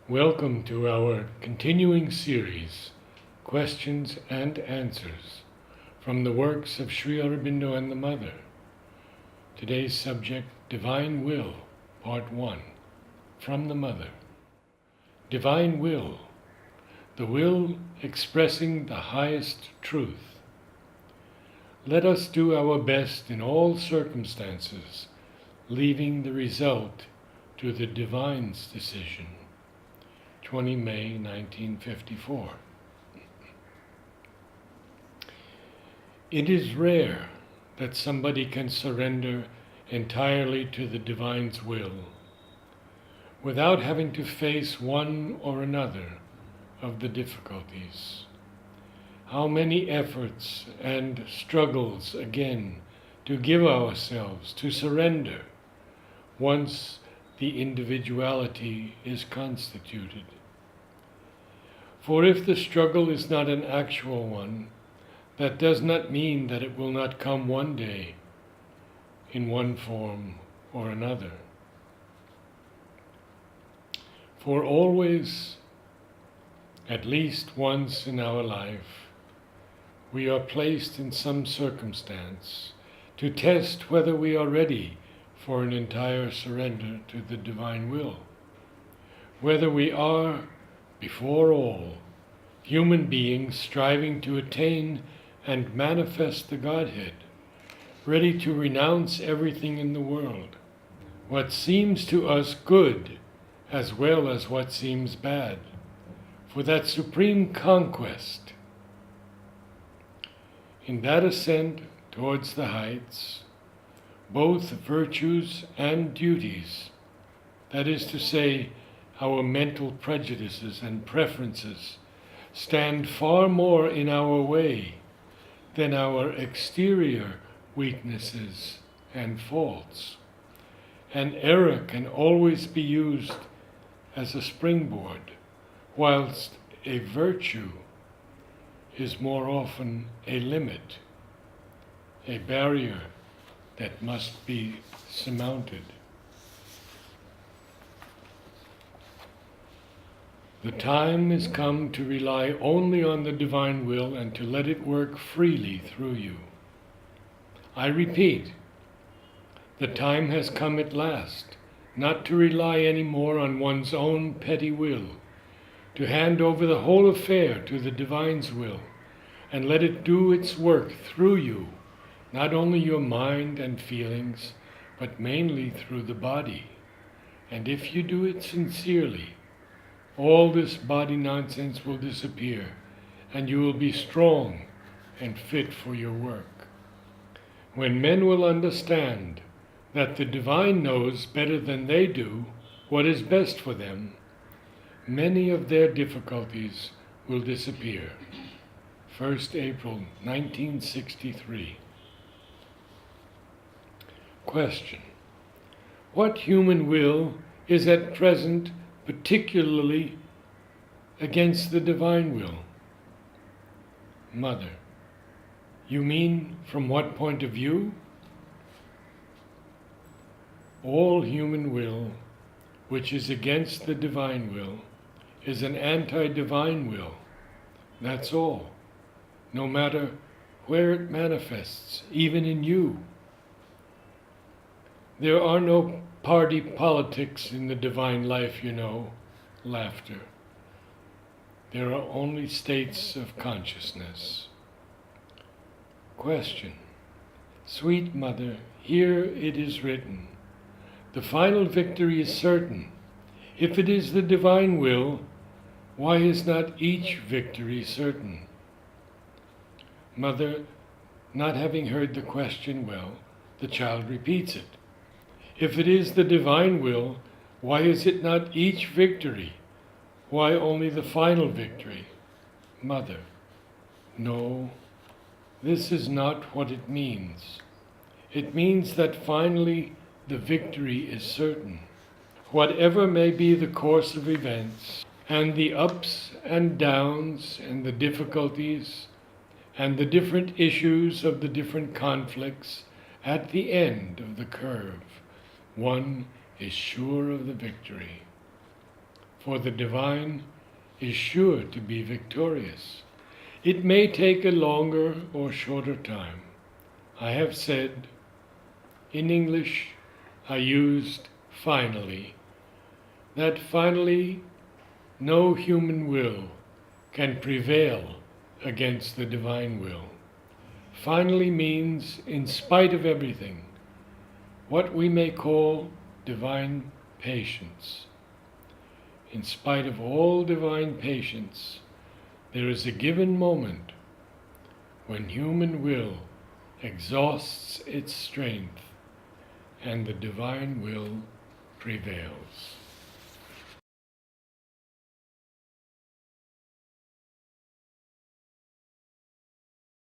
Welcome to our continuing series, Questions and Answers, from the works of Sri Aurobindo and the Mother. Today's subject, Divine Will, Part 1, from the Mother. Divine Will, the will expressing the highest truth. Let us do our best in all circumstances, leaving the result to the Divine's decision. 20 May 1954. It is rare that somebody can surrender entirely to the Divine's will without having to face one or another of the difficulties. How many efforts and struggles again to give ourselves, to surrender, once the individuality is constituted. For if the struggle is not an actual one, that does not mean that it will not come one day in one form or another. For always, at least once in our life, we are placed in some circumstance to test whether we are ready for an entire surrender to the divine will, whether we are, before all, human beings striving to attain and manifest the Godhead, ready to renounce everything in the world, what seems to us good as well as what seems bad, for that supreme conquest. In that ascent towards the heights, both virtues and duties, that is to say, our mental prejudices and preferences, stand far more in our way than our exterior weaknesses and faults. And error can always be used as a springboard, whilst a virtue is more often a limit, a barrier that must be surmounted. The time has come to rely only on the divine will and to let it work freely through you. I repeat, the time has come at last, not to rely any more on one's own petty will, to hand over the whole affair to the divine's will, and let it do its work through you, not only your mind and feelings, but mainly through the body. And if you do it sincerely, all this body nonsense will disappear, and you will be strong and fit for your work. When men will understand that the divine knows better than they do what is best for them, many of their difficulties will disappear. 1st April 1963. Question: what human will is at present particularly against the divine will? Mother: you mean from what point of view? All human will, which is against the divine will, is an anti-divine will. That's all. No matter where it manifests, even in you. There are no party politics in the divine life, you know. Laughter. There are only states of consciousness. Question: sweet Mother, here it is written, the final victory is certain. If it is the divine will, why is not each victory certain? Mother, not having heard the question well, the child repeats it. If it is the divine will, why is it not each victory? Why only the final victory? Mother: no, this is not what it means. It means that finally the victory is certain. Whatever may be the course of events, and the ups and downs and the difficulties, and the different issues of the different conflicts, at the end of the curve, one is sure of the victory. for the divine is sure to be victorious. It may take a longer or shorter time. I have said, in English I used finally, that finally no human will can prevail against the divine will. Finally means in spite of everything, what we may call divine patience. In spite of all divine patience, there is a given moment when human will exhausts its strength and the divine will prevails.